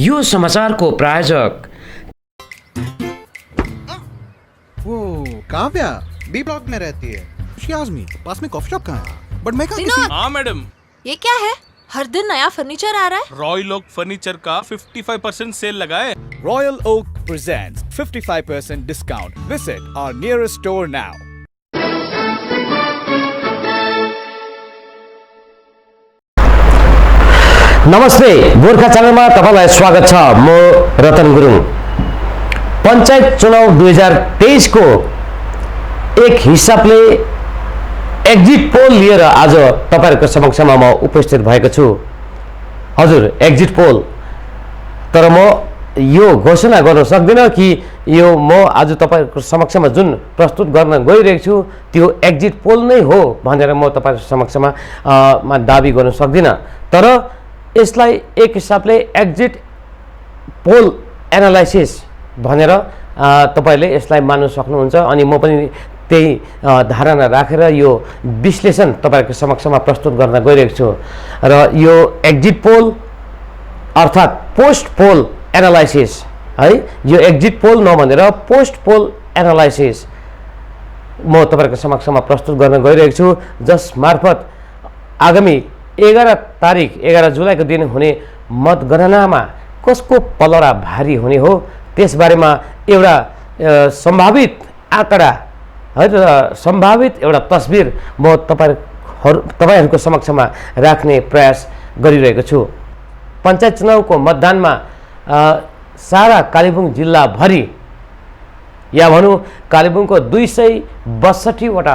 यो समाचारको प्रायोजक वो काव्या बी ब्लॉक में रहती है। She asked me, पास में कॉफी शॉप कहाँ है? बट मैं कहा किसी हाँ मैडम, ये क्या है? हर दिन नया फर्नीचर आ रहा है। रॉयल ओक फर्नीचर का 55% सेल लगा है। Royal Oak presents 55% discount. Visit our nearest store now. नमस्ते, गोर्खा च्यानलमा तपाईलाई स्वागत छ। म रतन गुरुङ। पञ्चायत चुनाव 2023 को एक हिसाबले एक्जिट पोल लिएर आज तपाईहरुको समक्षमा म उपस्थित भएको छु। हजुर, एक्जिट पोल। तर म यो घोषणा गर्न सक्दिन कि यो म आज तपाईहरुको समक्षमा जुन प्रस्तुत गर्न गइरहेको छु त्यो एक्जिट पोल नै हो भनेर म तपाईहरुको समक्षमा दाबी गर्न सक्दिन। तर यसलाई एक हिसाबले एक्जिट पोल एनालाइसिस भनेर तपाईले यसलाई मान्न सक्नुहुन्छ अनि म पनि त्यही धारणा राखेर यो विश्लेषण तपाईहरुको समक्षमा प्रस्तुत गर्न गइरहेको छु। र यो एक्जिट पोल अर्थात पोस्ट पोल एनालाइसिस है, यो एक्जिट पोल नभनेर पोस्ट पोल एनालाइसिस म तपाईहरुको समक्षमा प्रस्तुत गर्न गइरहेको छु, जस मार्फत आगामी 11 जुलाईको दिन हुने मतगणनामा कसको पलरा भारी हुने हो त्यसबारेमा एउटा सम्भावित आँकडा है त सम्भावित एउटा तस्बिर म तपाईहरुको समक्षमा राख्ने प्रयास गरिरहेको छु। पञ्चायत चुनावको मतदानमा सारा कालेबुङ जिल्ला भरि या भनौँ कालेबुङको 262 वटा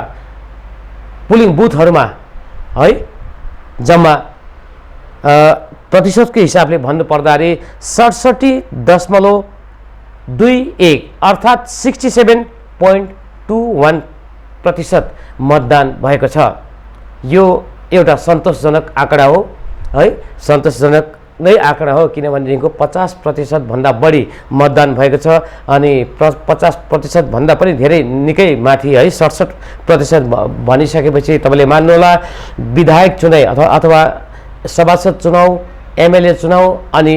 पुलिङ बुथहरुमा है जम्मा प्रतिशतको हिसाबले भन्नुपर्दाखेरि 67.21 अर्थात 67.21% मतदान भएको छ। यो एउटा सन्तोषजनक आँकडा हो है, सन्तोषजनक नै आँकडा हो किनभनेदेखिको 50% भन्दा बढी मतदान भएको छ अनि 50% भन्दा पनि धेरै निकै माथि है 67% भनिसकेपछि तपाईले मान्नुहोला विधायक चुनाव अथवा सभासद चुनाव, एमएलए चुनाव अनि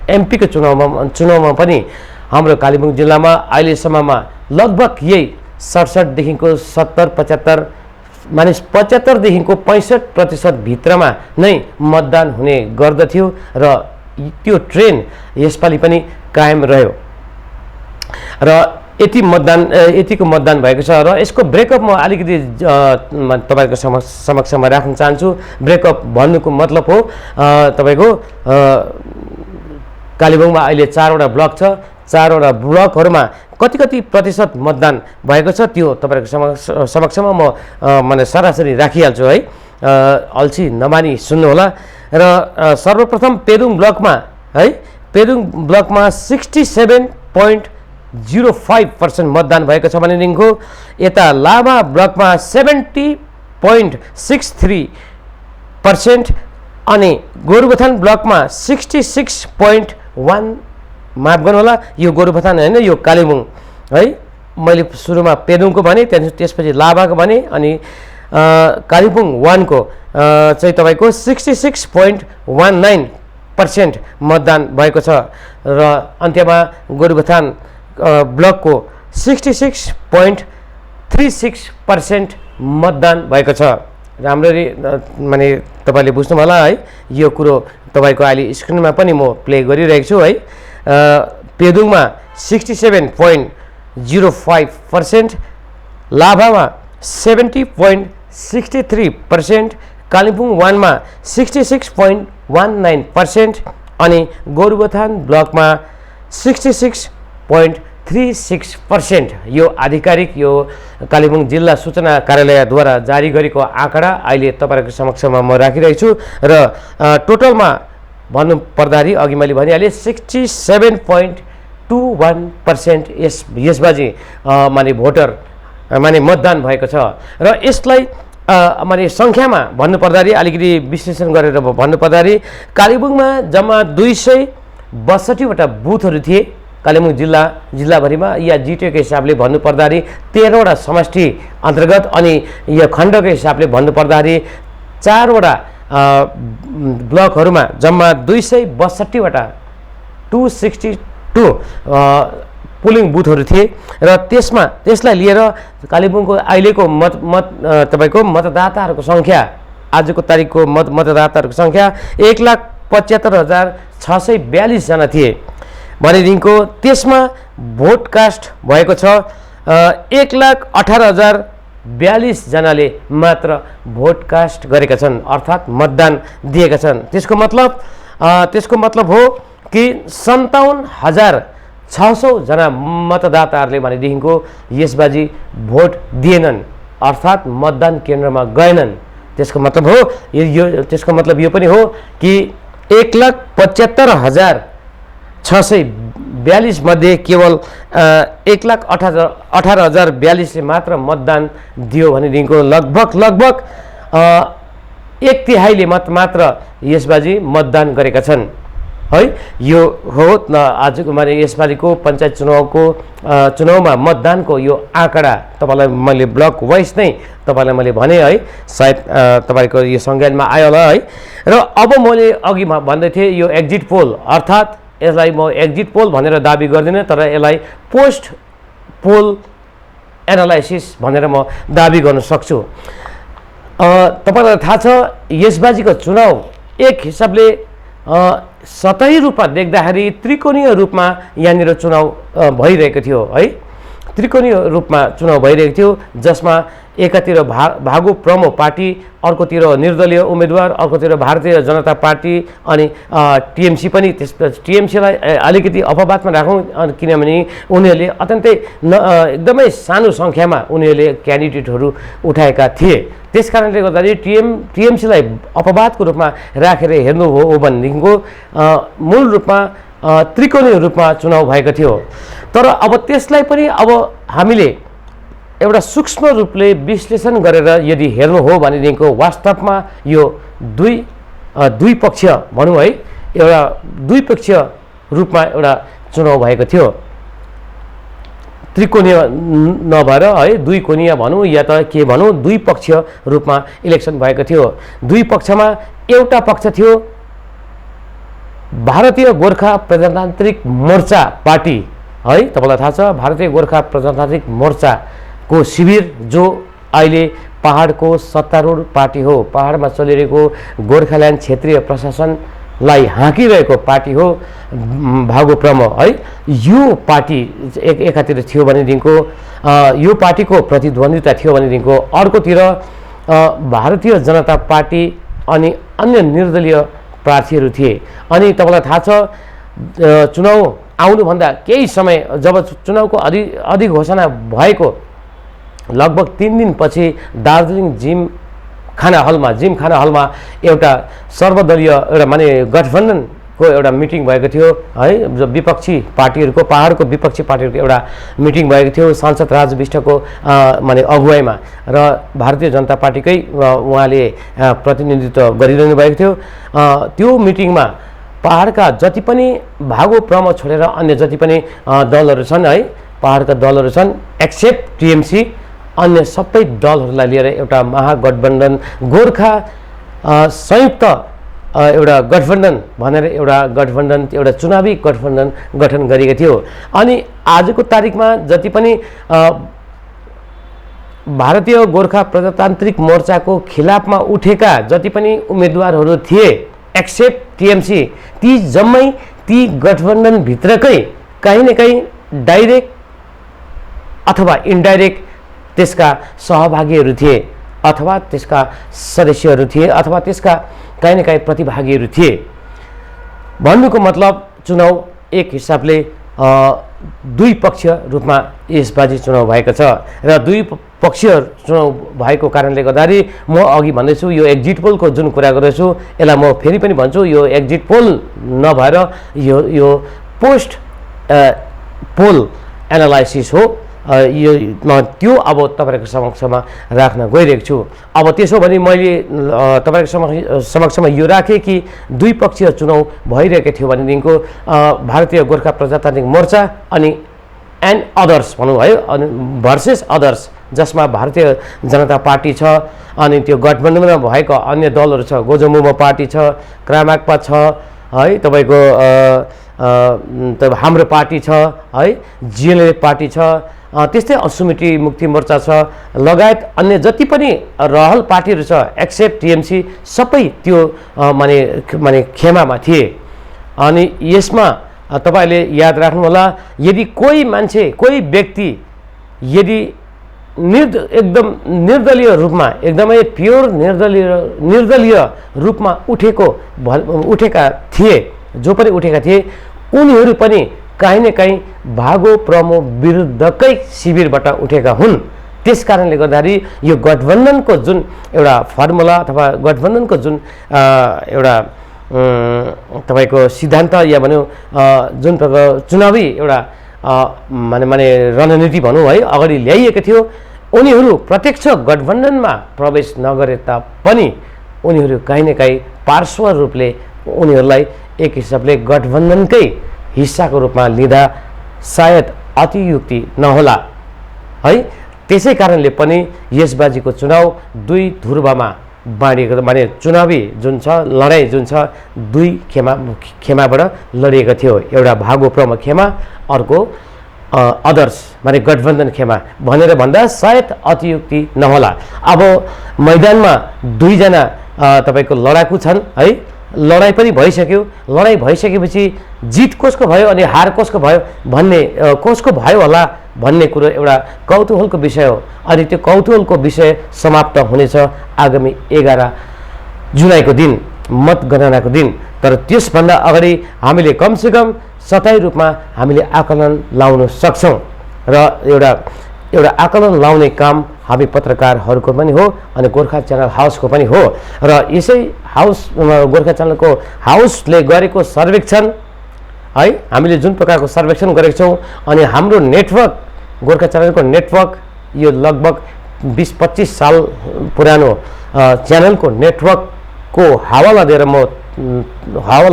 एमपी को चुनावमा पनि हाम्रो कालेबुङ जिल्लामा अहिलेसम्ममा लगभग यही 67 देखिको 70 75 मानिस 75 देखिको 65% भित्रमा नै मतदान हुने गर्दथ्यो र त्यो ट्रेन्ड यसपालि पनि कायम रह्यो र यतिको मतदान भएको छ। र यसको ब्रेकअप म अलिकति तपाईको समक्षमा राख्न चाहन्छु। ब्रेकअप भन्नुको मतलब हो तपाईको कालेबुङमा अहिले 4 वटा ब्लक छ, 4 वटा ब्लकहरुमा कति प्रतिशत मतदान भएको छ त्यो तपाईहरुको समक्षमा म माने सरासरी राखिहाल्छु है, अल्छी नमानी सुन्नुहोला। र सर्वप्रथम पेदुङ ब्लकमा है, पेदुङ ब्लकमा 67.05% मतदान भएको छ भनेदेखिको यता लाभा ब्लकमा 70.63% अनि गोरुबथान ब्लकमा 66.1 माफ गर्नुहोला यो गोरुबथान हैन यो कालेबुङ है, मैले सुरुमा पेदुङको भने त्यसपछि लाभाको भने अनि कालेबुङ 1 को चाहिँ तपाईको 66.19% मतदान भएको छ र अन्त्यमा गोरुबथान ब्लकको 66.36% मतदान भएको छ। राम्ररी माने तपाईले बुझ्नु होला है, यो कुरो तपाईको अहिले स्क्रिनमा पनि म प्ले गरिरहेको छु है। पेदुङमा 67.05%, लाभामा 70.63%, कालिम्पोङ 1 मा 66.19% अनि गोरुबथान ब्लकमा 66.36%। यो आधिकारिक यो कालेबुङ जिल्ला सूचना कार्यालयद्वारा जारी गरेको आँकडा अहिले तपाईहरुको समक्षमा म राखिरहेको छु र टोटलमा भन्नु पर्दाखेरि अघि मैले भनिहालेँ 67.21% यसबाजी माने भोटर माने मतदान भएको छ र यसलाई माने संख्यामा भन्नु पर्दाखेरि अलिकति विश्लेषण गरेर भन्नु पर्दाखेरि कालेबुङमा जम्मा 262 वटा बुथहरू थिए कालेबुङ जिल्लाभरिमा या जिटिएको हिसाबले भन्नु पर्दाखेरि 13 वटा समष्टि अन्तर्गत अनि यो खण्डको हिसाबले भन्नु पर्दाखेरि 4 वटा ब्लकहरुमा जम्मा 262 वटा 262 पोलिङ बुथहरू थिए र त्यसलाई लिएर कालेबुङको अहिलेको तपाईँको मतदाताहरूको सङ्ख्या आजको तारिकको मतदाताहरूको सङ्ख्या 1,75,642 जना थिए भनेदेखिको त्यसमा भोट कास्ट भएको छ 1,18,042 जनाले मात्र भोट कास्ट गरेका छन् अर्थात् मतदान दिएका छन्। त्यसको मतलब हो कि 57,600 जना मतदाताहरूले भनेदेखिको यसबाजी भोट दिएनन् अर्थात् मतदान केन्द्रमा गएनन्। त्यसको मतलब यो पनि हो कि 1,75,642 मध्ये केवल 1,18,042 मात्र मतदान दियो भनेदेखिको लगभग 1/3 मात्र यसबाजी मतदान गरेका छन् है। यो हो आजको माने यसपालिको पञ्चायत चुनावमा मतदानको यो आँकडा तपाईलाई मैले ब्लक वाइज नै तपाईलाई मैले भने है, सायद तपाईको यो संज्ञानमा आयो होला है। र अब मैले अघि भन्दै थिएँ यो एक्जिट पोल अर्थात् यसलाई म एक्जिट पोल भनेर दाबी गर्दिनँ तर यसलाई पोस्ट पोल एनालाइसिस भनेर म दाबी गर्न सक्छु। तपाईलाई थाहा छ यसबाजीको चुनाव एक हिसाबले सतही रूपमा देख्दाखेरि त्रिकोणीय रूपमा यहाँनिर चुनाव भइरहेको थियो है। त्रिकोणीय रूपमा चुनाव भइरहेको थियो जसमा एकातिर भागु प्रमो पार्टी, अर्कोतिर निर्दलीय उम्मेदवार, अर्कोतिर भारतीय जनता पार्टी अनि टिएमसी पनि। टिएमसीलाई अलिकति अपवादमा राखौँ किनभने उनीहरूले अत्यन्तै एकदमै सानो सङ्ख्यामा उनीहरूले क्यान्डिडेटहरू उठाएका थिए। त्यस कारणले गर्दाखेरि टिएमसीलाई अपवादको रूपमा राखेर हेर्नु हो भनेदेखिको मूल रूपमा त्रिकोणीय रूपमा चुनाव भएको थियो। तर अब त्यसलाई पनि अब हामीले एउटा सूक्ष्म रूपले विश्लेषण गरेर यदि हेर्नु हो भनेदेखिको वास्तवमा यो दुई पक्ष भनौँ है, एउटा द्विपक्षीय रूपमा एउटा चुनाव भएको थियो। त्रिकोणीय नभएर है दुई कोणीय भनौँ या त के भनौँ द्विपक्षीय रूपमा इलेक्सन भएको थियो। दुई पक्षमा एउटा पक्ष थियो भारतीय गोर्खा प्रजातान्त्रिक मोर्चा पार्टी है। तपाईलाई थाहा छ भारतीय गोर्खा प्रजातान्त्रिक मोर्चाको शिविर जो अहिले पहाडको सत्तारूढ पार्टी हो, पहाडमा चलिरहेको गोर्खाल्यान्ड क्षेत्रीय प्रशासनलाई हाँकिरहेको पार्टी हो भागु प्रमो है। यो पार्टी एकातिर थियो भनेदेखिको यो पार्टीको प्रतिद्वन्दिता थियो भनेदेखिको अर्कोतिर भारतीय जनता पार्टी अनि अन्य निर्दलीय प्रार्थीहरू थिए। अनि तपाईलाई थाहा छ चुनाव आउनुभन्दा केही समय जब चुनावको अधिघोषणा भएको लगभग 3 दिनपछि दार्जिलिङ जिमखाना हलमा एउटा सर्वदलीय एउटा माने गठबन्धनको एउटा मिटिङ भएको थियो है। विपक्षी पार्टीहरूको पहाडको विपक्षी पार्टीहरूको एउटा मिटिङ भएको थियो सांसद राज विष्टको माने अगुवाईमा र भारतीय जनता पार्टीकै उहाँले प्रतिनिधित्व गरिरहनु भएको थियो। त्यो मिटिङमा पहाडका जति पनि भागु प्रमो छोडेर अन्य जति पनि दलहरू छन् है, पहाडका दलहरू छन् एक्सेप्ट टिएमसी, अन्य सबै दलहरूलाई लिएर एउटा महागठबन्धन गोर्खा संयुक्त एउटा गठबन्धन भनेर एउटा चुनावी गठबन्धन गठन गरेको थियो। अनि आजको तारिकमा जति पनि भारतीय गोर्खा प्रजातान्त्रिक मोर्चाको खिलाफमा उठेका जति पनि उम्मेदवारहरू थिए एक्सेप्ट टिएमसी, ती जम्मै ती गठबन्धन भित्रकै कहीँ न कहीँ डाइरेक्ट अथवा इन्डाइरेक्ट त्यसका सहभागीहरू थिए अथवा त्यसका सदस्यहरू थिए अथवा त्यसका कहीँ न कहीँ प्रतिभागीहरू थिए। भन्नुको मतलब चुनाव एक हिसाबले द्विपक्षीय रूपमा यसबाजी चुनाव भएको छ र द्विपक्षीय चुनाव भएको कारणले गर्दाखेरि म अघि भन्दैछु यो एक्जिट पोलको जुन कुरा गर्दैछु यसलाई म फेरि पनि भन्छु यो एक्जिट पोल नभएर यो पोस्ट पोल एनालाइसिस हो। यो त्यो अब तपाईहरुको समक्षमा राख्न गइरहेको छु। अब त्यसो भने मैले तपाईहरुको समक्षमा यो राखे कि द्विपक्षीय चुनाव भइरहेको थियो भनेदेखिको भारतीय गोर्खा प्रजातान्त्रिक मोर्चा अनि एन्ड अदर्स भनौँ है, अनि भर्सेस अदर्स जसमा भारतीय जनता पार्टी छ अनि त्यो गठबन्धनमा भएको अन्य दलहरू छ, गोजमुमो पार्टी छ, क्रामाक्पा छ है, तपाईको त हाम्रो पार्टी छ है, जिएलएफ पार्टी छ, त्यस्तै असुमिटी मुक्ति मोर्चा छ, लगायत अन्य जति पनि रहल पार्टीहरू छ एक्सेप्ट टिएमसी सबै त्यो माने खेमामा थिए। अनि यसमा तपाईले याद राख्नुहोला, यदि कोही मान्छे कोही व्यक्ति यदि एकदम निर्दलीय रूपमा एकदमै प्योर निर्दलीय रूपमा उठेका थिए, जो पनि उठेका थिए उनीहरू पनि कहीँ न कहीँ भागो प्रमो विरुद्धकै शिविरबाट उठेका हुन्। त्यस कारणले गर्दाखेरि यो गठबन्धनको जुन एउटा फर्मुला अथवा गठबन्धनको जुन एउटा तपाईको सिद्धान्त या भनौँ जुन प्रकार चुनावी एउटा माने रणनीति भनौँ है अगाडि ल्याइएको थियो, उनीहरू प्रत्यक्ष गठबन्धनमा प्रवेश नगरे तापनि उनीहरू कहीँ न कहीँ पार्श्व रूपले उनीहरूलाई एक हिसाबले गठबन्धनकै हिस्साको रूपमा लिँदा सायद अतियुक्ति नहोला है। त्यसै कारणले पनि यसबाजीको चुनाव दुई ध्रुवमा बाँडिएको, माने चुनावी जुन छ लडाइँ जुन छ दुई खेमाबाट लडिएको थियो। एउटा भागो प्रमो खेमा, अर्को अदर्स माने गठबन्धन खेमा भनेर भन्दा सायद अतियुक्ति नहोला। अब मैदानमा दुईजना तपाईको लडाकु छन् है, लडाइँ पनि भइसक्यो। लडाइँ भइसकेपछि जित कसको भयो अनि हार कसको भयो भन्ने कसको भयो होला भन्ने कुरो एउटा कौतूहलको विषय हो। अनि त्यो कौतूहलको विषय समाप्त हुनेछ आगामी 11 जुलाईको दिन, मतगणनाको दिन। तर त्यसभन्दा अगाडि हामीले कमसेकम सतही रूपमा हामीले आकलन लाउन सक्छौँ र एउटा आकलन लाउने काम हामी पत्रकारहरूको पनि हो अनि गोर्खा च्यानल हाउसको पनि हो। र यसै हाउस गोर्खा च्यानलको हाउसले गरेको सर्वेक्षण है, हामीले जुन प्रकारको सर्वेक्षण गरेको छौँ अनि हाम्रो नेटवर्क गोर्खा च्यानलको नेटवर्क यो लगभग 20-25 साल पुरानो च्यानलको नेटवर्कको हवाला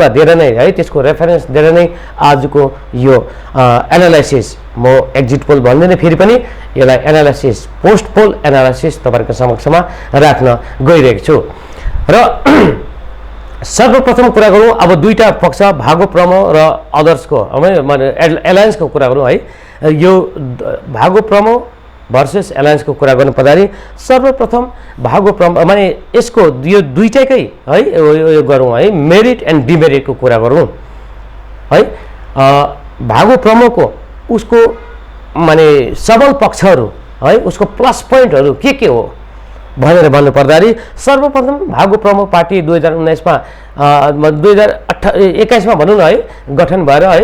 दिएर नै है, त्यसको रेफरेन्स दिएर नै आजको यो एनालाइसिस म एक्जिट पोल भन्दैन, फेरि पनि यसलाई एनालाइसिस पोस्ट पोल एनालाइसिस तपाईँहरूको समक्षमा राख्न गइरहेको छु। र सर्वप्रथम कुरा गरौँ अब दुईटा पक्ष भागो प्रमो र अदर्सको एलायन्सको कुरा गरौँ है। यो भागो प्रमो भर्सेस एलायन्सको कुरा गर्नु पर्दाखेरि सर्वप्रथम भागो प्रमो माने यसको यो दुईटैकै है यो गरौँ है, मेरिट एन्ड डिमेरिटको कुरा गरौँ है। भागो प्रमोको उसको माने सबल पक्षहरू है, उसको प्लस पोइन्टहरू के हो भनेर भन्नु पर्दाखेरि सर्वप्रथम भागो प्रमो पार्टी 2019 मा 2021 मा भनौँ न है गठन भएर है,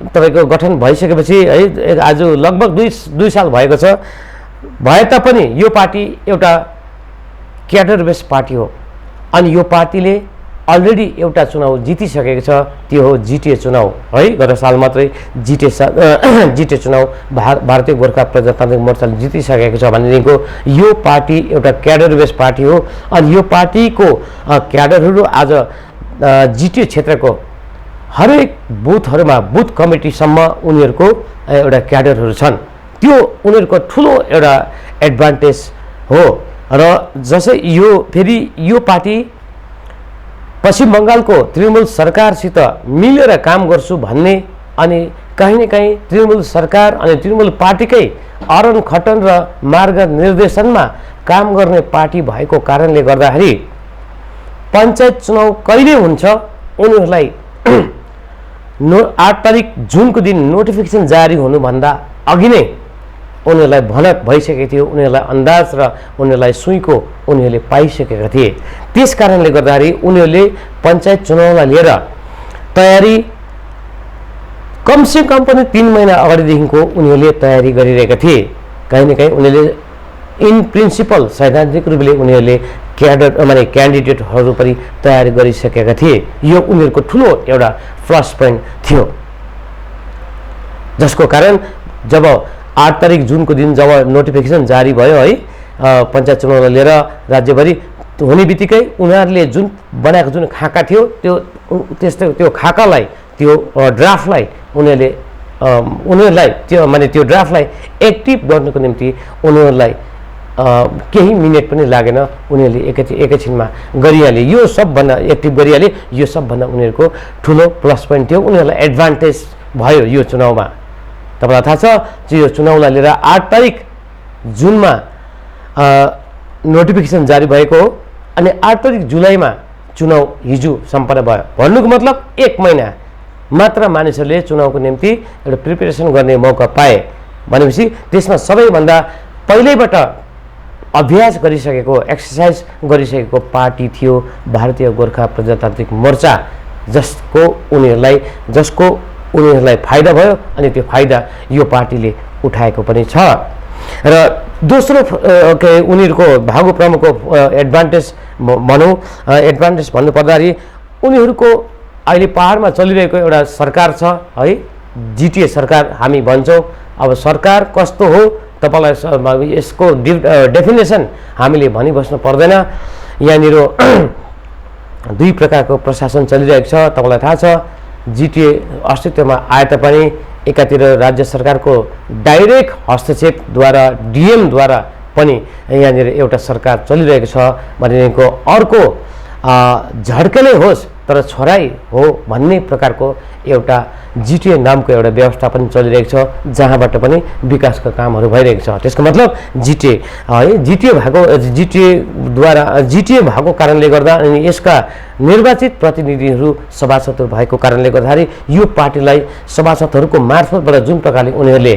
तपाईको गठन भइसकेपछि है आज लगभग 2 साल भएको छ। भए तापनि यो पार्टी एउटा क्याडर बेस पार्टी हो अनि यो पार्टीले अलरेडी एउटा चुनाव जितिसकेको छ, त्यो हो जिटिए चुनाव है। गत साल मात्रै जिटिए चुनाव भारतीय गोर्खा प्रजातान्त्रिक मोर्चाले जितिसकेको छ भनेदेखिको यो पार्टी एउटा क्याडर बेस पार्टी हो। अनि यो पार्टीको क्याडरहरू आज जिटिए क्षेत्रको हरेक बुथहरूमा बुथ कमिटीसम्म उनीहरूको एउटा क्याडरहरू छन्, त्यो उनीहरूको ठुलो एउटा एडभान्टेज हो। र जसै यो फेरि यो पार्टी पश्चिम बङ्गालको तृणमूल सरकारसित मिलेर काम गर्छु भन्ने अनि कहीँ न कहीँ तृणमूल सरकार अनि तृणमूल पार्टीकै अरन खटन र मार्ग निर्देशनमा काम गर्ने पार्टी भएको कारणले गर्दाखेरि पञ्चायत चुनाव कहिले हुन्छ उनीहरूलाई 8 तारिक जुनको दिन नोटिफिकेसन जारी हुनुभन्दा अघि नै उनीहरूलाई भनक भइसकेको थियो, उनीहरूलाई अन्दाज र उनीहरूलाई सुइँको उनीहरूले पाइसकेका थिए। त्यस कारणले गर्दाखेरि उनीहरूले पञ्चायत चुनावलाई लिएर तयारी कमसेकम पनि 3 महिना अगाडिदेखिको उनीहरूले तयारी गरिरहेका थिए। कहीँ न कहीँ उनीहरूले इन प्रिन्सिपल सैद्धान्तिक रूपले उनीहरूले क्यान्डिडेटहरू पनि तयारी गरिसकेका थिए। यो उनीहरूको ठुलो एउटा प्लस पोइन्ट थियो, जसको कारण जब 8 तारिक जुनको दिन जब नोटिफिकेसन जारी भयो है पञ्चायत चुनावलाई लिएर राज्यभरि हुने बित्तिकै उनीहरूले जुन बनाएको जुन खाका थियो त्यो खाकालाई त्यो ड्राफ्टलाई उनीहरूलाई त्यो ड्राफ्टलाई एक्टिभ गर्नको निम्ति उनीहरूलाई केही मिनेट पनि लागेन उनीहरूले एकैछिनमा गरिहाले यो सबभन्दा एक्टिभ गरिहाले यो सबभन्दा उनीहरूको ठुलो प्लस पोइन्ट थियो उनीहरूलाई एडभान्टेज भयो यो चुनावमा तपाईँलाई थाहा छ यो चुनावलाई लिएर 8 तारिक जुनमा नोटिफिकेसन जारी भएको हो अनि 8 तारिक जुलाईमा चुनाव हिजो सम्पन्न भयो भन्नुको मतलब 1 महिना मात्र मानिसहरूले चुनावको निम्ति एउटा प्रिपरेसन गर्ने मौका पाए भनेपछि त्यसमा सबैभन्दा पहिल्यैबाट अभ्यास गरिसकेको एक्सर्साइज गरिसकेको पार्टी थियो भारतीय गोर्खा प्रजातान्त्रिक मोर्चा जसको उनीहरूलाई फाइदा भयो अनि त्यो फाइदा यो पार्टीले उठाएको पनि छ र दोस्रो उनीहरूको भागो प्रमुखको एडभान्टेज भन्नुपर्दाखेरि उनीहरूको अहिले पहाडमा चलिरहेको एउटा सरकार छ है जिटिए सरकार हामी भन्छौँ अब सरकार कस्तो हो तपाईलाई यसको डेफिनेसन हामीले भनिबस्नु पर्दैन यहाँनिर दुई प्रकारको प्रशासन चलिरहेको छ तपाईलाई थाहा छ जिटिए अस्तित्वमा आए तापनि एकातिर राज्य सरकारको डाइरेक्ट हस्तक्षेपद्वारा डिएमद्वारा पनि यहाँनिर एउटा सरकार चलिरहेको छ भनेको अर्को झड्कनै होस् तर छोराई हो भन्ने प्रकारको एउटा जिटिए नामको एउटा व्यवस्थापन चलिरहेको छ जहाँबाट पनि विकासका कामहरू भइरहेको छ त्यसको मतलब जिटिए है जिटिए भएको कारणले गर्दा अनि यसका निर्वाचित प्रतिनिधिहरू सभासदहरू भएको कारणले गर्दाखेरि यो पार्टीलाई सभासदहरूको मार्फतबाट जुन प्रकारले उनीहरूले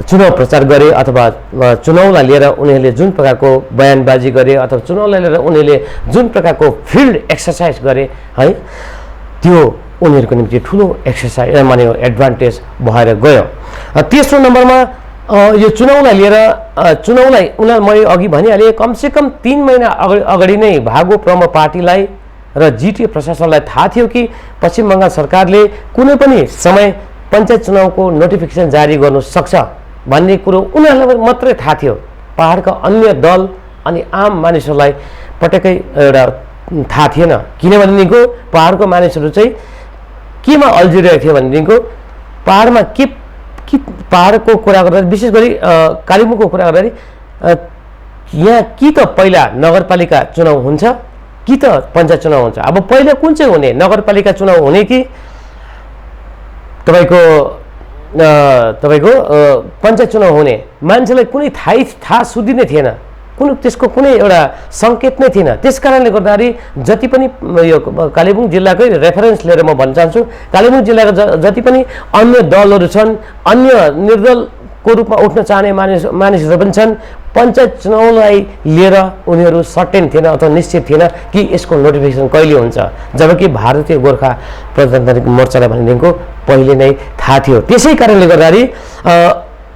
चुनाव प्रचार गरे अथवा चुनावलाई लिएर उनीहरूले जुन प्रकारको बयानबाजी गरे अथवा चुनावलाई लिएर उनीहरूले जुन प्रकारको फिल्ड एक्सर्साइज गरे है त्यो उनीहरूको निम्ति ठुलो एक्सर्साइज माने एडभान्टेज भएर गयो तेस्रो नम्बरमा यो चुनावलाई लिएर उनीहरू मैले अघि भनिहालेँ कमसेकम 3 महिना अगाडि नै भागो प्रमुख पार्टीलाई र जिटिए प्रशासनलाई थाहा थियो कि पश्चिम बङ्गाल सरकारले कुनै पनि समय पञ्चायत चुनावको नोटिफिकेसन जारी गर्नु सक्छ भन्ने कुरो उनीहरूलाई मात्रै थाहा थियो पहाडका अन्य दल अनि आम मानिसहरूलाई पटक्कै एउटा थाहा थिएन किनभनेदेखिको पहाडको मानिसहरू चाहिँ केमा अल्झिरहेको थियो भनेदेखिको पहाडमा के पहाडको कुरा गर्दा विशेष गरी कालिम्पोङको कुरा गर्दाखेरि यहाँ कि त पहिला नगरपालिका चुनाव हुन्छ कि त पञ्चायत चुनाव हुन्छ अब पहिला कुन चाहिँ हुने नगरपालिका चुनाव हुने कि तपाईँको पञ्चायत चुनाव हुने मान्छेलाई कुनै थाहा सुधी नै थिएन त्यसको कुनै एउटा सङ्केत नै थिएन त्यस कारणले गर्दाखेरि जति पनि यो कालिम्पोङ जिल्लाकै रेफरेन्स लिएर म भन्न चाहन्छु कालिम्पोङ जिल्लाका जति पनि अन्य दलहरू छन् अन्य निर्दलको रूपमा उठ्न चाहने मानिसहरू पनि छन् पञ्चायत चुनावलाई लिएर उनीहरू सर्टेन थिएन अथवा निश्चित थिएन कि यसको नोटिफिकेसन कहिले हुन्छ जबकि भारतीय गोर्खा प्रजातान्त्रिक मोर्चालाई भनेदेखिको पहिले नै थाहा थियो त्यसै कारणले गर्दाखेरि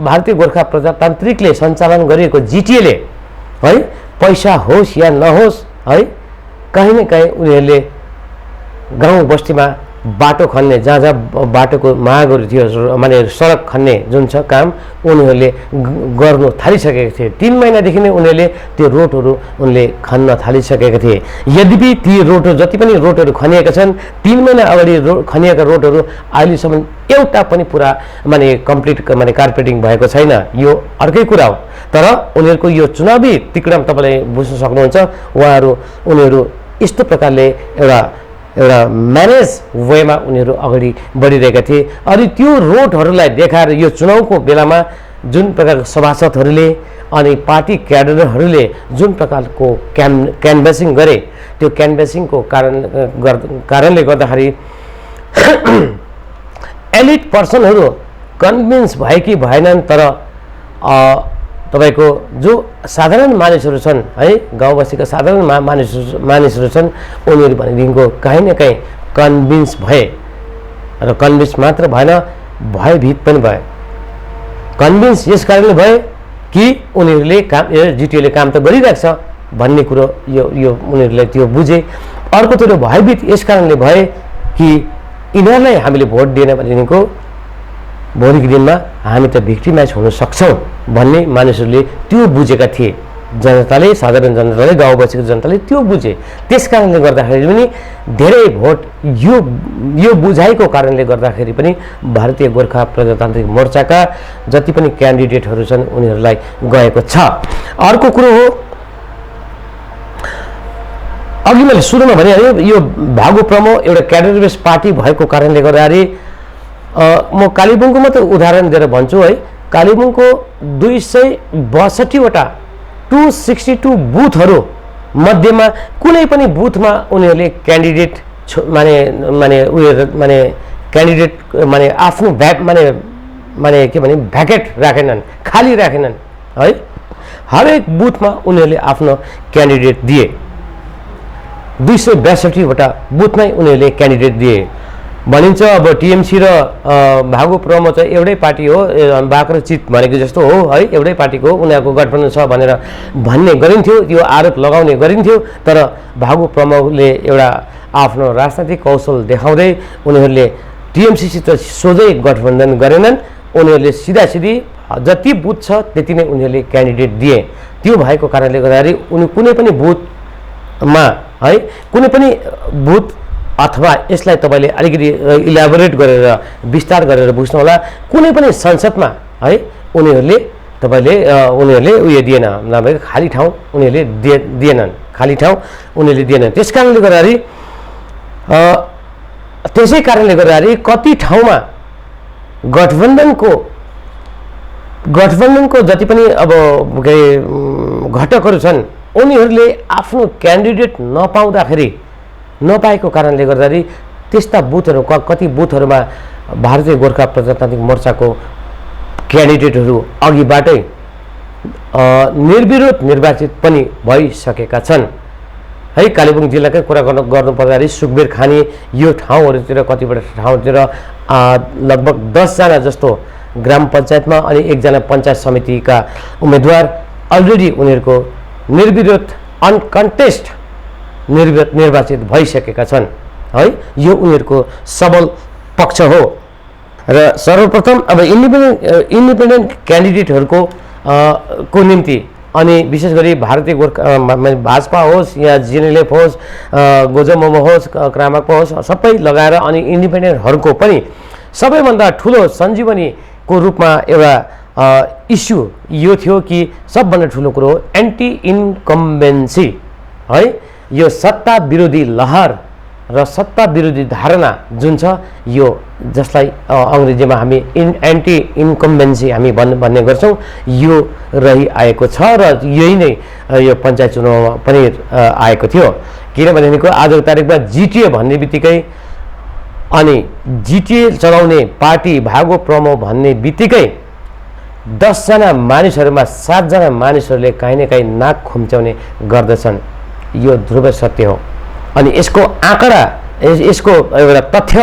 भारतीय गोर्खा प्रजातान्त्रिकले सञ्चालन गरिएको जिटिएले है पैसा होस् या नहोस् है कहीँ न कहीँ उनीहरूले गाउँ बस्तीमा बाटो खन्ने जहाँ बाटोको मागहरू थियो माने सडक खन्ने जुन छ काम उनीहरूले गर्नु थालिसकेका थिए 3 महिनादेखि नै उनीहरूले त्यो रोडहरू उनले खन्न थालिसकेका थिए यद्यपि ती रोडहरू जति पनि रोडहरू खनिएका छन् 3 महिना अगाडि खनिएका रोडहरू अहिलेसम्म एउटा पनि पुरा माने कम्प्लिट माने कार्पेटिङ भएको छैन यो अर्कै कुरा हो तर उनीहरूको यो चुनावी तिक्रम तपाईँले बुझ्न सक्नुहुन्छ उनीहरू यस्तो प्रकारले एउटा म्यानेज वेमा उनीहरू अगाडि बढिरहेका थिए अनि त्यो रोडहरूलाई देखाएर यो चुनावको बेलामा जुन प्रकारको सभासदहरूले अनि पार्टी क्याडरहरूले जुन प्रकारको क्यानभ्यासिङ गरे त्यो क्यानभ्यासिङको कारणले गर्दाखेरि एलिट पर्सनहरू कन्भिन्स भए कि भएनन् तर तपाईको जो साधारण मानिसहरू छन् है गाउँ बस्तीका साधारण मानिसहरू छन् उनीहरू भनेदेखिको कहीँ न कहीँ कन्भिन्स भए र कन्भिन्स मात्र भएन भयभीत पनि भए कन्भिन्स यस कारणले भए कि उनीहरूले जिटिएले काम त गरिरहेको छ भन्ने कुरो यो उनीहरूले त्यो बुझे अर्कोतिर भयभीत यस कारणले भए कि यिनीहरूलाई हामीले भोट दिएन भनेदेखिको भोलिको दिनमा हामी त भिक्टिमाइज हुन सक्छौँ भन्ने मानिसहरूले त्यो बुझेका थिए जनताले, साधारण जनताले, गाउँ बसेको जनताले त्यो बुझे। त्यस कारणले गर्दाखेरि पनि धेरै भोट यो बुझाइको कारणले गर्दाखेरि पनि भारतीय गोर्खा प्रजातान्त्रिक मोर्चाका जति पनि क्यान्डिडेटहरू छन् उनीहरूलाई गएको छ। अर्को कुरो हो, अघि मैले सुरुमा भने यो भागु प्रमो एउटा क्याडर बेस पार्टी भएको कारणले गर्दाखेरि म कालेबुङको मात्रै उदाहरण दिएर भन्छु है। कालेबुङको 262वटा 262 बुथहरू मध्येमा कुनै पनि बुथमा उनीहरूले क्यान्डिडेट क्यान्डिडेट आफ्नो के भने भ्याकेट राखेनन्, खाली राखेनन् है। हरेक बुथमा उनीहरूले आफ्नो क्यान्डिडेट दिए। 262वटा बुथमै उनीहरूले क्यान्डिडेट दिए। भनिन्छ अब टिएमसी र भागु प्रमो चाहिँ एउटै पार्टी हो, बाक्रो चित भनेको जस्तो हो है, एउटै पार्टीको हो, उनीहरूको गठबन्धन छ भनेर भन्ने गरिन्थ्यो, त्यो आरोप लगाउने गरिन्थ्यो। तर भागु प्रमोले एउटा आफ्नो राजनैतिक कौशल देखाउँदै उनीहरूले टिएमसीसित सोझै गठबन्धन गरेनन्। उनीहरूले सिधासिधी जति बुथ छ त्यति नै उनीहरूले क्यान्डिडेट दिए। त्यो भएको कारणले गर्दाखेरि उनी कुनै पनि बुथमा है, कुनै पनि बुथ अथवा यसलाई तपाईँले अलिकति इलाबोरेट गरेर विस्तार गरेर बुझ्नु होला, कुनै पनि संसदमा है उनीहरूले उयो दिएन, नभए खाली ठाउँ उनीहरूले दिएनन्, खाली ठाउँ उनीहरूले दिएनन्। त्यस कारणले गर्दाखेरि त्यसै कारणले गर्दाखेरि कति ठाउँमा गठबन्धनको जति पनि अब घटकहरू छन् उनीहरूले आफ्नो क्यान्डिडेट नपाएको कारणले गर्दाखेरि त्यस्ता बुथहरू कति बुथहरूमा भारतीय गोर्खा प्रजातान्त्रिक मोर्चाको क्यान्डिडेटहरू अघिबाटै निर्विरोध निर्वाचित पनि भइसकेका छन् है। कालेबुङ जिल्लाकै कुरा गर्नु पर्दाखेरि सुकबीर खानी यो ठाउँहरूतिर कतिवटा ठाउँतिर लगभग 10 जना जस्तो ग्राम पञ्चायतमा अनि 1 जना पञ्चायत समितिका उम्मेदवार अलरेडी उनीहरूको निर्विरोध अनकन्टेस्ट निर्वाचित भइसकेका छन् है। यो उनीहरूको सबल पक्ष हो। र सर्वप्रथम अब इन्डिपेन्डेन्ट क्यान्डिडेटहरूको को निम्ति अनि विशेष गरी भारतीय गोर्खा भाजपा होस् या जिएनएलएफ होस्, गोजमोमो होस्, क्रामाकपा होस्, सबै लगाएर अनि इन्डिपेन्डेन्टहरूको पनि सबैभन्दा ठुलो सञ्जीवनीको रूपमा एउटा इस्यु यो थियो कि सबभन्दा ठुलो कुरो हो एन्टी इन्कम्बेन्सी है। यो सत्ता विरोधी लहर र सत्ता विरोधी धारणा जुन छ यो जसलाई अङ्ग्रेजीमा हामी एन्टी इन्कम्बेन्सी हामी भन्ने गर्छौँ, यो रहिआएको छ र यही नै यो पञ्चायत चुनावमा पनि आएको थियो। किनभनेको आजको तारिकमा जिटिए भन्ने बित्तिकै अनि जिटिए चलाउने पार्टी भागो प्रमो भन्ने बित्तिकै 10 जना मानिसहरूमा 7 जना मानिसहरूले काहीँ न काहीँ नाक खुम्च्याउने गर्दछन्। यो ध्रुव सत्य हो। अनि यसको आँकडा, यसको एउटा तथ्य,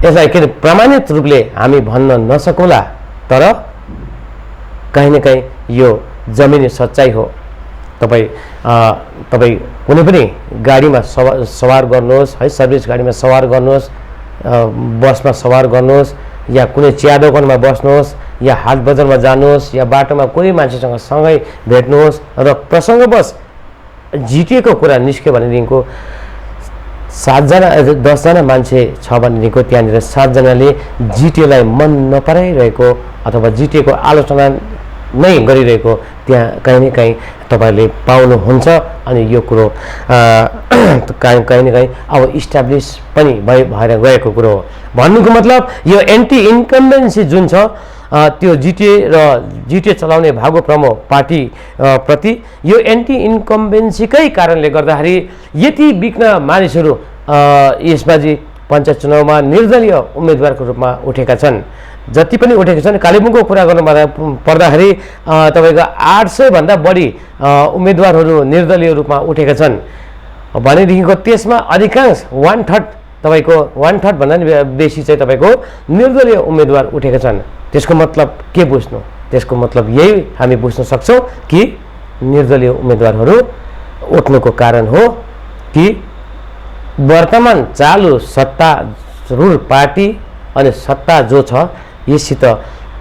यसलाई के प्रमाणित रूपले हामी भन्न नसकौँला, तर काहीँ न काहीँ यो जमिनी सच्चाइ हो। तपाईँ कुनै पनि गाडीमा सवार गर्नुहोस् है, सर्भिस गाडीमा सवार गर्नुहोस्, बसमा सवार गर्नुहोस् या कुनै चिया दोकानमा बस्नुहोस् या हाट बजारमा जानुहोस् या बाटोमा कोही मान्छेसँग सँगै भेट्नुहोस् र प्रसङ्गवश जिटिएको कुरा निस्क्यो भनेदेखिको 7 जना 10 जना मान्छे छ भनेदेखिको त्यहाँनिर 7 जनाले जिटिएलाई मन नपराइरहेको अथवा जिटिएको आलोचना नै गरिरहेको त्यहाँ कहीँ न कहीँ तपाईँहरूले पाउनुहुन्छ। अनि यो कुरो कहीँ न कहीँ अब इस्टाब्लिस पनि भएर गएको कुरो हो। भन्नुको मतलब यो एन्टी इन्कम्बेन्सी जुन छ त्यो जिटिए चलाउने भागो प्रमो पार्टी प्रति यो एन्टी इन्कम्बेन्सीकै कारणले गर्दाखेरि यति बिघ्न मानिसहरू यसबाजी पञ्चायत चुनावमा निर्दलीय उम्मेदवारको रूपमा उठेका छन्। जति पनि उठेका छन्, कालेबुङको कुरा गर्नु पर्दाखेरि तपाईँको 800 भन्दा बढी उम्मेदवारहरू निर्दलीय रूपमा उठेका छन् भनेदेखिको त्यसमा अधिकांश 1/3 तपाईँको 1/3 भन्दा नि बेसी चाहिँ तपाईँको निर्दलीय उम्मेदवार उठेका छन्। त्यसको मतलब के बुझ्नु? त्यसको मतलब यही हामी बुझ्न सक्छौँ कि निर्दलीय उम्मेदवारहरू उठ्नुको कारण हो कि वर्तमान चालु सत्तारूढ पार्टी अनि सत्ता जो छ यससित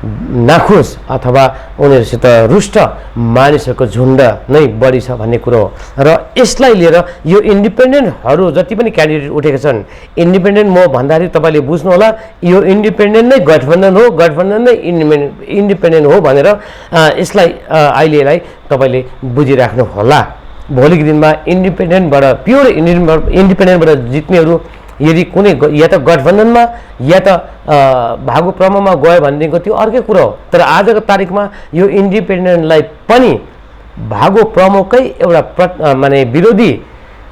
नाखुस अथवा उनीहरूसित रुष्ट मानिसहरूको झुन्ड नै बढी छ भन्ने कुरो हो। र यसलाई लिएर यो इन्डिपेन्डेन्टहरू जति पनि क्यान्डिडेट उठेका छन्, इन्डिपेन्डेन्ट म भन्दाखेरि तपाईँले बुझ्नुहोला यो इन्डिपेन्डेन्ट नै गठबन्धन हो, गठबन्धन नै इन्डिपेन्डेन्ट हो भनेर यसलाई अहिलेलाई तपाईँले बुझिराख्नु होला। भोलिको दिनमा इन्डिपेन्डेन्टबाट प्योर इन्डिपेन्डेन्टबाट जित्नेहरू यदि कुनै या त गठबन्धनमा या त भागो प्रमोमा गयो भनेदेखिको त्यो अर्कै कुरो हो। तर आजको तारिकमा यो इन्डिपेन्डेन्टलाई पनि भागो प्रमोकै एउटा माने विरोधी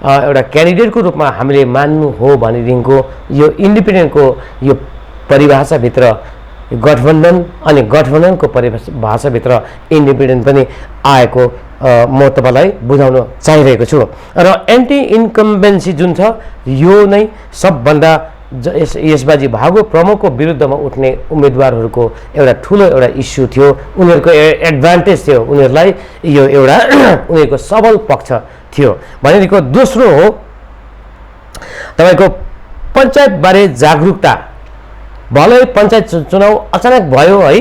एउटा क्यान्डिडेटको रूपमा हामीले मान्नु हो भनेदेखिको यो इन्डिपेन्डेन्टको यो परिभाषाभित्र गठबन्धन अनि गठबन्धनको परिभाषाभित्र इन्डिपेन्डेन्ट पनि आएको म तपाईँलाई बुझाउन चाहिरहेको छु। र एन्टी इन्कम्बेन्सी जुन छ यो नै सबभन्दा यसबाजी भागो प्रमुखको विरुद्धमा उठ्ने उम्मेदवारहरूको एउटा ठुलो एउटा इस्यु थियो, उनीहरूको एडभान्टेज थियो, उनीहरूलाई यो एउटा उनीहरूको सबल पक्ष थियो। भनेदेखिको दोस्रो हो तपाईँको पञ्चायतबारे जागरुकता। भलै पञ्चायत चुनाव अचानक भयो है,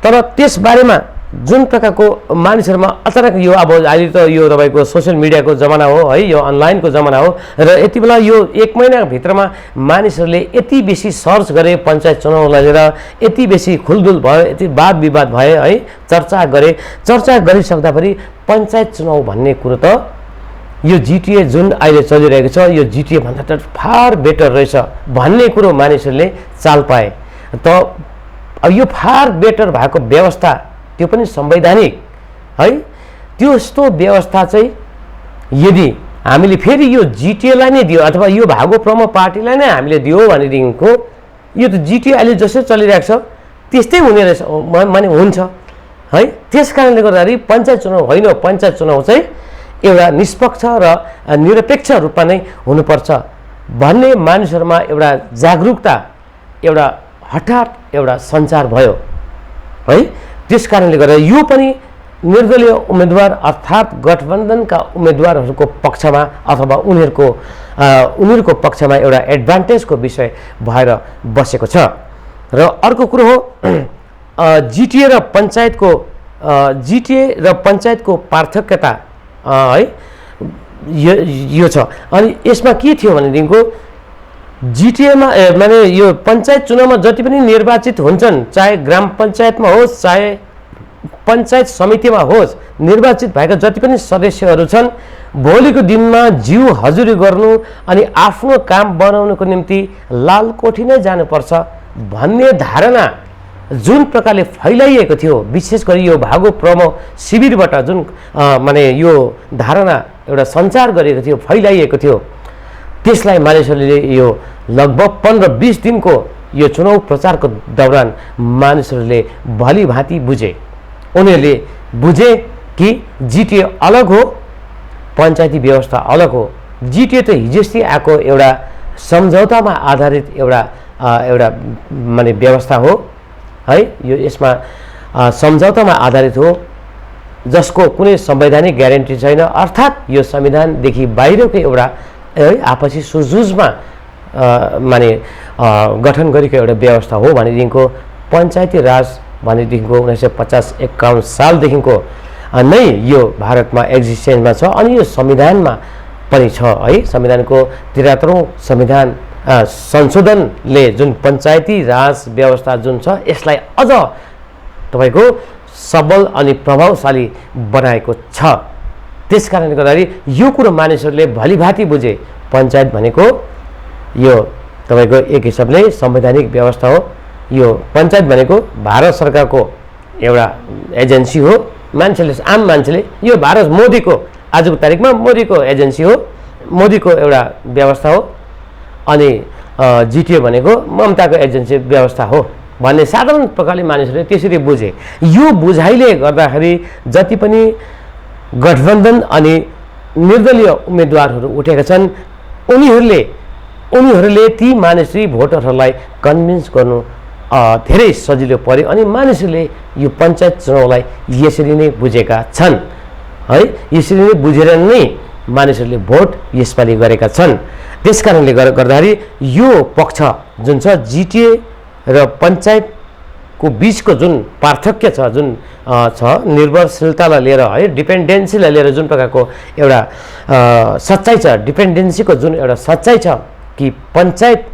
तर त्यसबारेमा जुन प्रकारको मानिसहरूमा अचानक यो अब अहिले त यो तपाईँको सोसियल मिडियाको जमाना हो है, यो अनलाइनको जमाना हो र यति बेला यो 1 महिनाभित्रमा मानिसहरूले यति बेसी सर्च गरे पञ्चायत चुनावलाई लिएर, यति बेसी खुलदुल भयो, यति वाद विवाद भए है, चर्चा गरिसक्दा पनि पञ्चायत चुनाव भन्ने कुरो त यो जिटिए जुन अहिले चलिरहेको छ यो जिटिए भन्दा त फार बेटर रहेछ भन्ने कुरो मानिसहरूले चाल पाए। त यो फार बेटर भएको व्यवस्था त्यो पनि संवैधानिक है, त्यस्तो व्यवस्था चाहिँ यदि हामीले फेरि यो जिटिएलाई नै दियो अथवा यो भागो प्रमुख पार्टीलाई नै हामीले दियो भनेदेखिको यो त जिटिए अहिले जसरी चलिरहेको छ त्यस्तै हुने रहेछ माने हुन्छ है। त्यस कारणले गर्दाखेरि पञ्चायत चुनाव होइन, पञ्चायत चुनाव चाहिँ एउटा निष्पक्ष र निरपेक्ष रूपमा नै हुनुपर्छ भन्ने मानिसहरूमा एउटा जागरुकता एउटा हठात एउटा सञ्चार भयो है। त्यस कारणले गर्दा यो पनि निर्दलीय उम्मेदवार अर्थात् गठबन्धनका उम्मेदवारहरूको पक्षमा अथवा उनीहरूको पक्षमा एउटा एडभान्टेजको विषय भएर बसेको छ। र अर्को कुरो हो जिटिए र पञ्चायतको पार्थक्यता है यो छ। अनि यसमा के थियो भनेदेखिको जिटिएमा माने यो पञ्चायत चुनावमा जति पनि निर्वाचित हुन्छन्, चाहे ग्राम पञ्चायतमा होस् चाहे पञ्चायत समितिमा होस्, निर्वाचित भएका जति पनि सदस्यहरू छन् भोलिको दिनमा जिउ हजुरी गर्नु अनि आफ्नो काम बनाउनको निम्ति लालकोठी नै जानुपर्छ भन्ने धारणा जुन प्रकारले फैलाइएको थियो, विशेष गरी यो भागो प्रमुख शिविरबाट जुन माने यो धारणा एउटा सञ्चार गरेको थियो, फैलाइएको थियो, त्यसलाई मानिसहरूले यो लगभग 15-20 दिनको यो चुनाव प्रचारको दौरान मानिसहरूले भली भाँति बुझे। उनीहरूले बुझे कि जिटिए अलग हो, पञ्चायती व्यवस्था अलग हो। जिटिए त हिजोस्ति आएको एउटा सम्झौतामा आधारित एउटा माने व्यवस्था हो है, यो यसमा सम्झौतामा आधारित हो जसको कुनै संवैधानिक ग्यारेन्टी छैन, अर्थात् यो संविधानदेखि बाहिरको एउटा आपसी सुझबुझमा माने गठन गरेको एउटा व्यवस्था हो भनेदेखिको पञ्चायती राज भनेदेखिको 1950-51 सालदेखिको नै यो भारतमा एक्जिस्टेन्समा छ अनि यो संविधानमा पनि छ है। संविधानको 73औं संविधान संशोधनले जुन पञ्चायती राज व्यवस्था जुन छ यसलाई अझ तपाईको सबल अनि प्रभावशाली बनाएको छ। त्यसकारणले गर्दाखेरि यो कुरो मानिसहरूले भलीभाँति बुझे पञ्चायत भनेको यो तपाईको एक हिसाबले संवैधानिक व्यवस्था हो। यो पञ्चायत भनेको भारत सरकारको एउटा एजेन्सी हो। मान्छेले आम मान्छेले यो भारत मोदीको आजको तारिकमा मोदीको एजेन्सी हो, मोदीको एउटा व्यवस्था हो अनि जिटिए भनेको ममताको एजेन्सी व्यवस्था हो भन्ने साधारण प्रकारले मानिसहरूले त्यसरी बुझे। यो बुझाइले गर्दाखेरि जति पनि गठबन्धन अनि निर्दलीय उम्मेदवारहरू उठेका छन् उनीहरूले ती मानिसरी भोटरहरूलाई कन्भिन्स गर्नु धेरै सजिलो पर्यो अनि मानिसहरूले यो पञ्चायत चुनावलाई यसरी नै बुझेका छन् है। यसरी नै बुझेर नै मानिसहरूले भोट यसपालि गरेका छन्। त्यसकारणले गर्दाखेरि यो पक्ष जुन छ जिटिए र पञ्चायत को बिचको जुन पार्थक्य छ, जुन छ निर्भरशीलतालाई लिएर है, डिपेन्डेन्सीलाई लिएर जुन प्रकारको एउटा सच्चाइ छ, डिपेन्डेन्सीको जुन एउटा सच्चाइ छ कि पञ्चायत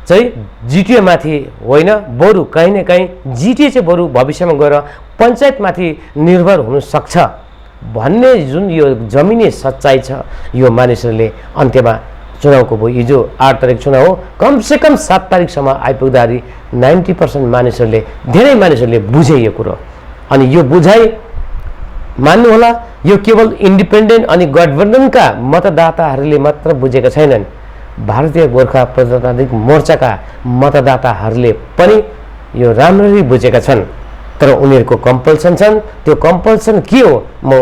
चाहिँ जिटिएमाथि होइन, बरु कहीँ न कहीँ जिटिए चाहिँ बरु भविष्यमा गएर पञ्चायतमाथि निर्भर हुनसक्छ भन्ने जुन यो जमिनी सच्चाइ छ, यो मानिसहरूले अन्त्यमा चुनावको भयो, हिजो 8 तारिक चुनाव हो, कमसेकम 7 तारिकसम्म आइपुग्दाखेरि 90% मानिसहरूले, धेरै मानिसहरूले बुझे यो कुरो। अनि यो बुझाइ मान्नुहोला, यो केवल इन्डिपेन्डेन्ट अनि गठबन्धनका मतदाताहरूले मात्र बुझेका छैनन्, भारतीय गोर्खा प्रजातान्त्रिक मोर्चाका मतदाताहरूले पनि यो राम्ररी बुझेका छन्। तर उनीहरूको कम्पल्सन छन्, त्यो कम्पल्सन के हो म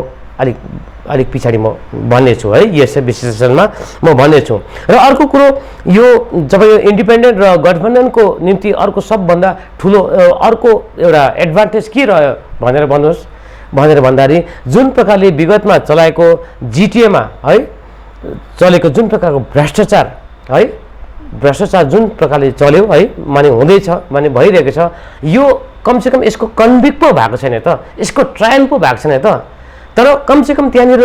अलिक पछाडि म भन्नेछु है, यस विश्लेषणमा म भन्नेछु। र अर्को कुरो, यो जब यो इन्डिपेन्डेन्ट र गठबन्धनको निम्ति अर्को सबभन्दा ठुलो अर्को एउटा एडभान्टेज के रह्यो भनेर भन्नुहोस्, भनेर भन्दाखेरि जुन प्रकारले विगतमा चलाएको जिटिएमा है चलेको जुन प्रकारको भ्रष्टाचार है, भ्रष्टाचार जुन प्रकारले चल्यो है, माने हुँदैछ, माने भइरहेको छ, यो कमसेकम यसको कन्भिक्ट पो भएको छैन त, यसको ट्रायल पो भएको छैन त। तर कमसेकम त्यहाँनिर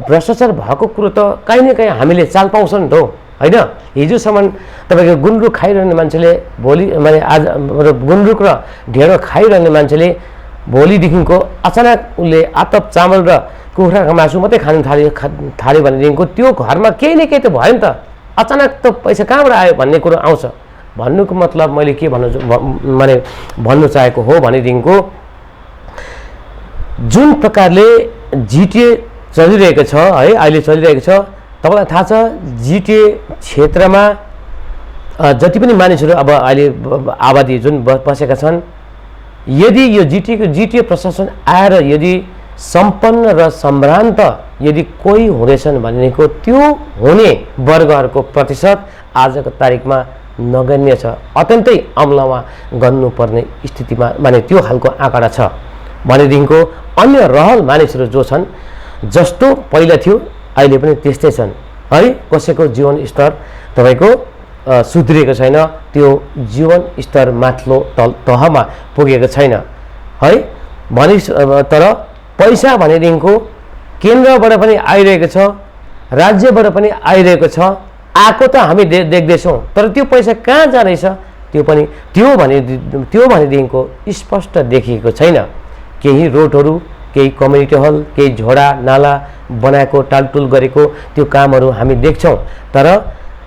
भ्रष्टाचार भएको कुरो त कहीँ न कहीँ हामीले चाल पाउँछ नि त होइन। हिजोसम्म तपाईँको गुन्द्रुक खाइरहने मान्छेले भोलि, माने आज गुन्द्रुक र ढेँडो खाइरहने मान्छेले भोलिदेखिको अचानक उसले आतप चामल र कुखुराको मासु मात्रै खानु थाल्यो भनेदेखिको त्यो घरमा केही न केही त भयो नि त, अचानक त पैसा कहाँबाट आयो भन्ने कुरो आउँछ। भन्नुको मतलब मैले के भन्नु चाहेको हो भनेदेखिको जुन प्रकारले जिटिए चलिरहेको छ है, अहिले चलिरहेको छ, तपाईँलाई थाहा छ जिटिए क्षेत्रमा जति पनि मानिसहरू अब अहिले आबादी जुन बसेका छन्, यदि यो जिटिए प्रशासन आएर यदि सम्पन्न र सम्भ्रान्त यदि कोही हुँदैछन् भनेको त्यो हुने वर्गहरूको प्रतिशत आजको तारिकमा नगण्य छ, अत्यन्तै अम्लमा गन्नुपर्ने स्थितिमा, माने त्यो खालको आँकडा छ भनेदेखिको अन्य रहल मानिसहरू जो छन्, जस्तो पहिला थियो अहिले पनि त्यस्तै छन् है। कसैको जीवन स्तर तपाईँको सुध्रिएको छैन, त्यो जीवन स्तर माथिल्लो तहमा पुगेको छैन है। तर पैसा भनेदेखिको केन्द्रबाट पनि आइरहेको छ, राज्यबाट पनि आइरहेको छ, आएको त हामी देख्दैछौँ, तर त्यो पैसा कहाँ जाँदैछ त्यो भनेदेखिको स्पष्ट देखिएको छैन। केही रोडहरू, केही कम्युनिटी हल, केही झोडा नाला बनाएको, टालटुल गरेको त्यो कामहरू हामी देख्छौँ, तर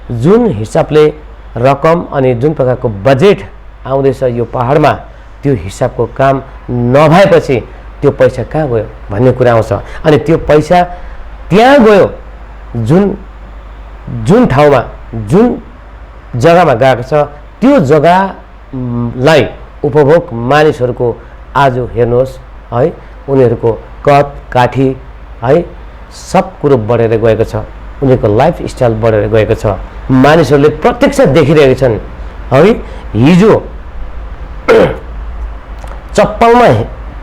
जुन हिसाबले रकम अनि जुन प्रकारको बजेट आउँदैछ यो पहाडमा, त्यो हिसाबको काम नभएपछि त्यो पैसा कहाँ गयो भन्ने कुरा आउँछ। अनि त्यो पैसा त्यहाँ गयो जुन ठाउँमा, जुन जग्गामा गएको छ, त्यो जग्गालाई उपभोग मानिसहरूको आज हेर्नुहोस् है, उनीहरूको कद काठी है सब कुरो बढेर गएको छ, उनीहरूको लाइफस्टाइल बढेर गएको छ, मानिसहरूले प्रत्यक्ष देखिरहेका छन् है। हिजो चप्पलमा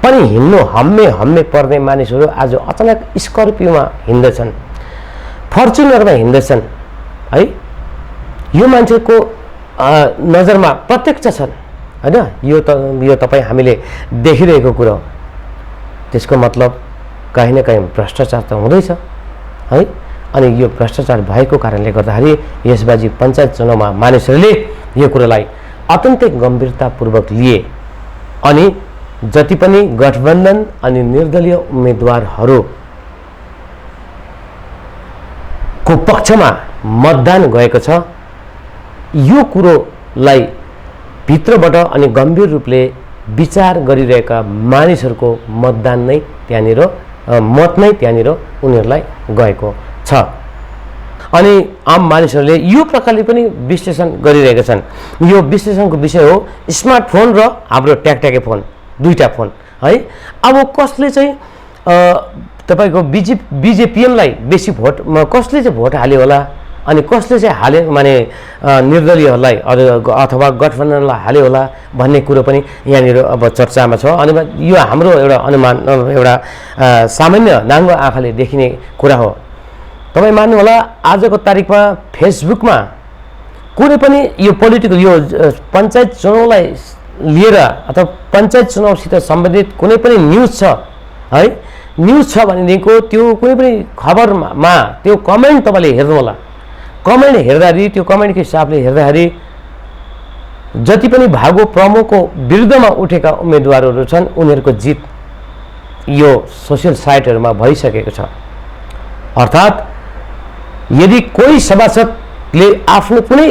पनि हिँड्नु हम्मे पर्ने मानिसहरू आज अचानक स्कर्पियोमा हिँड्दैछन्, फर्चुनरमा हिँड्दैछन् है। यो मान्छेको नजरमा प्रत्यक्ष छन् होइन, यो तपाईँ हामीले देखिरहेको कुरो। त्यसको मतलब कहीँ न कहीँ भ्रष्टाचार त हुँदैछ है। अनि यो भ्रष्टाचार भएको कारणले गर्दाखेरि यसबाजी पञ्चायत चुनावमा मानिसहरूले यो कुरोलाई अत्यन्तै गम्भीरतापूर्वक लिए अनि जति पनि गठबन्धन अनि निर्दलीय उम्मेदवारहरूको पक्षमा मतदान गएको छ, यो कुरोलाई भित्रबाट अनि गम्भीर रूपले विचार गरिरहेका मानिसहरूको मतदान नै त्यहाँनिर मत नै त्यहाँनिर उनीहरूलाई गएको छ। अनि आम मानिसहरूले यो प्रकारले पनि विश्लेषण गरिरहेका छन्। यो विश्लेषणको विषय हो स्मार्टफोन र हाम्रो ट्याकट्याके फोन, दुईटा फोन है। अब कसले चाहिँ तपाईँको बिजेपिएमलाई बेसी भोट, कसले चाहिँ भोट हाल्यो होला अनि कसले चाहिँ हाले माने निर्दलीयहरूलाई अथवा गठबन्धनलाई हाल्यो होला भन्ने कुरो पनि यहाँनिर अब चर्चामा छ। अनि यो हाम्रो एउटा अनुमान, एउटा सामान्य नाङ्गो आँखाले देखिने कुरा हो। तपाईँ मान्नुहोला आजको तारिकमा फेसबुकमा कुनै पनि यो पोलिटिकल यो पञ्चायत चुनावलाई लिएर अथवा पञ्चायत चुनावसित सम्बन्धित कुनै पनि न्युज छ है, न्युज छ भनेदेखिको त्यो कुनै पनि खबरमा त्यो कमेन्ट तपाईँले हेर्नु होला। कमेन्ट हेर्दाखेरि त्यो कमेन्टको हिसाबले हेर्दाखेरि जति पनि भागो प्रमुखको विरुद्धमा उठेका उम्मेदवारहरू छन् उनीहरूको जित यो सोसियल साइटहरूमा भइसकेको छ। अर्थात् यदि कोही सभासदले आफ्नो कुनै